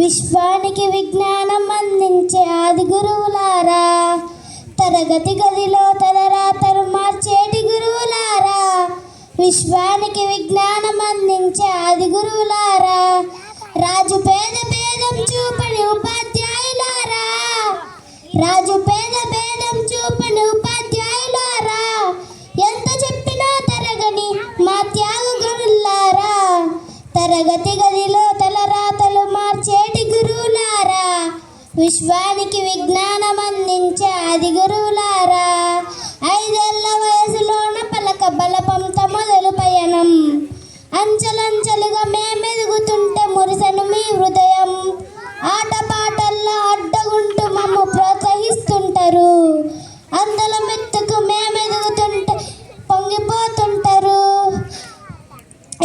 విశ్వానికి విజ్ఞానం అందించే ఆది గురువులారా, తరగతి గదిలో తలరాతలు మార్చేటి గురువులారా, విశ్వానికి విజ్ఞానం అందించే ఆది గురువులారా, రాజు పేద భేదం చూపని ఉపాధ్యాయులారా, రాజు పేద భేదం చూపని ఉపాధ్యాయులారా, ఎంత చెప్పినా తరగని మా త్యాగ గురువులారా, తరగతి గదిలో తలరాతలు మార్చేటి గురువులారా, విశ్వానికి విజ్ఞానం అందించే ఆది గురువులారా, 5 ఏళ్ల వయసులోన పలక బలపంతో మొదలు పయనం, అంచెలంచెలుగా మేమెదుగుతుంటే మురిసెను మీ హృదయం, ఆటపాటల్లో అడ్డగుంటూ మమ్ము ప్రోత్సహిస్తుంటారు, అందల మెత్తుకు మేమెదుగుతుంటే పొంగిపోతుంటారు,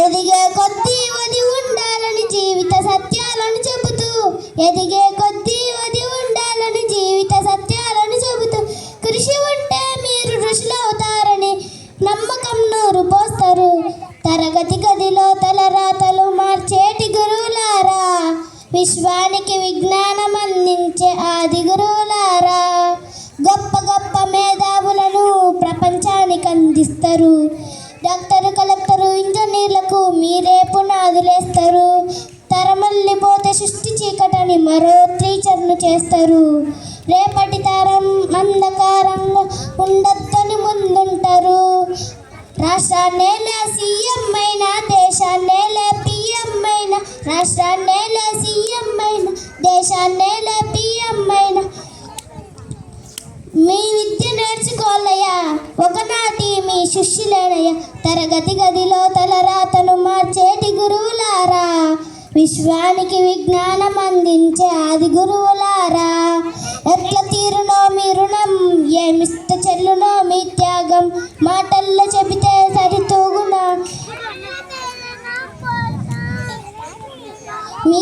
ఎదిగే కొద్దీ వది ఉండాలని జీవిత సత్యాలను చెబుతూ, ఎదిగే కొద్దీ వది ఉండాలని జీవిత సత్యాలను చెబుతూ, కృషి ఉంటే మీరు ఋషులవుతారని నమ్మకం నూరు పోస్తారు, తరగతి గదిలో తలరాతలు మార్చేటి గురువులారా, విశ్వానికి విజ్ఞానం అందించే ఆది గురువులారా, గొప్ప గొప్ప మేధావులను ప్రపంచానికి అందిస్తారు, డాక్టరు కలెక్టరు ఇంజనీర్లకు మీరే పునాదులేస్తారు, తరమల్లిపోతే సృష్టి చీకటని మరో టీచర్ను చేస్తారు, రేపటి తరం అంధకారంగా ఉండొద్దని ముందుంటారు, రాష్ట్రాన్నేలే సీఎం అయినా దేశాన్నేలే పిఎం అయినా, రాష్ట్రాన్నేలే సీఎం అయినా దేశాన్నేలే పిఎం అయినా, మీ విద్య నేర్చుకోలయ్యా ఒకనాటి మీ శిష్యులేనయ్యా, తరగతి గదిలో తలరాతలు మార్చేటి గురువులారా, విశ్వానికి విజ్ఞానం అందించే ఆది గురువులారా, ఎట్ల తీరునో మీ రుణం, ఏమిస్త చెల్లునో మీ త్యాగం, మాటల్లో చెబితే సరితూగునా మీ